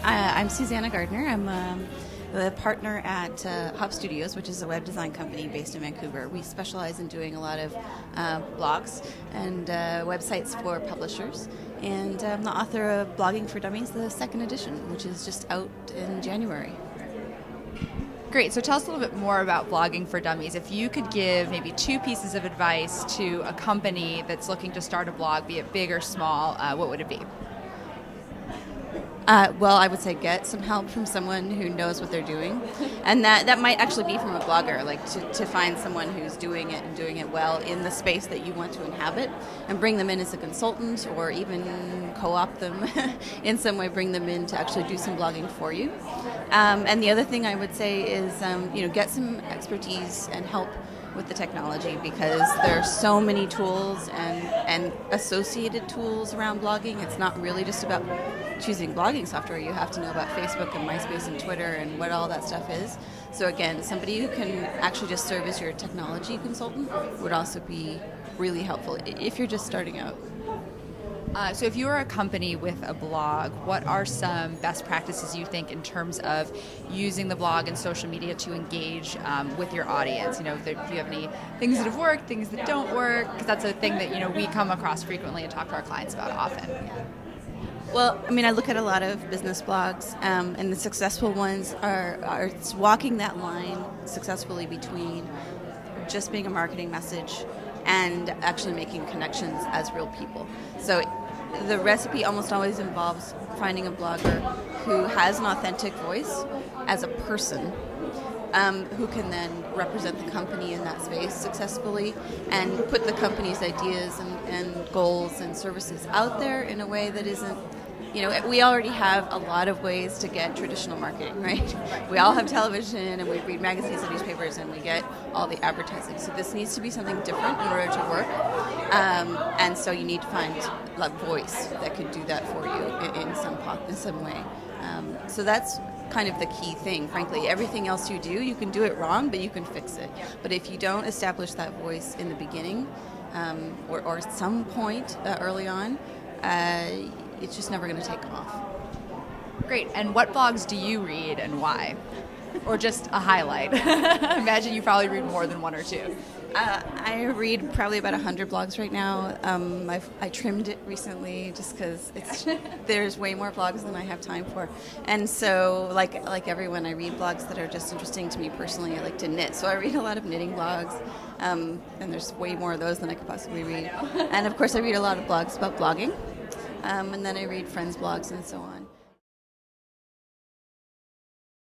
Hi, I'm Susannah Gardner. I'm the partner at Hub Studios, which is a web design company based in Vancouver. We specialize in doing a lot of blogs and websites for publishers. And I'm the author of Blogging for Dummies, the second edition, which is just out in January. Great. So tell us a little bit more about Blogging for Dummies. If you could give maybe 2 pieces of advice to a company that's looking to start a blog, be it big or small, what would it be? Well, I would say get some help from someone who knows what they're doing. And that might actually be from a blogger, like to find someone who's doing it and doing it well in the space that you want to inhabit and bring them in as a consultant or even co-opt them in some way, bring them in to actually do some blogging for you. And the other thing I would say is, get some expertise and help with the technology, because there are so many tools and associated tools around blogging. It's not really just about choosing blogging software. You have to know about Facebook and MySpace and Twitter and what all that stuff is. So again, somebody who can actually just serve as your technology consultant would also be really helpful if you're just starting out. So if you were a company with a blog, what are some best practices you think in terms of using the blog and social media to engage with your audience? If you have any things that have worked, things that don't work, because that's a thing that we come across frequently and talk to our clients about often. Well, I look at a lot of business blogs, and the successful ones are walking that line successfully between just being a marketing message and actually making connections as real people. So the recipe almost always involves finding a blogger who has an authentic voice as a person, who can then represent the company in that space successfully and put the company's ideas and goals and services out there in a way that isn't, we already have a lot of ways to get traditional marketing, right? We all have television and we read magazines and newspapers and we get all the advertising. So this needs to be something different in order to work. And so you need to find a voice that could do that for you in some way. So that's kind of the key thing, frankly. Everything else you do, you can do it wrong, but you can fix it. But if you don't establish that voice in the beginning, or at some point early on, it's just never going to take off. Great. And what blogs do you read and why? Or just a highlight? Imagine you probably read more than 1 or 2. I read probably about 100 blogs right now. I trimmed it recently just because there's way more blogs than I have time for. And so, like everyone, I read blogs that are just interesting to me personally. I like to knit, so I read a lot of knitting blogs. And there's way more of those than I could possibly read. And of course, I read a lot of blogs about blogging. And then I read friends' blogs and so on.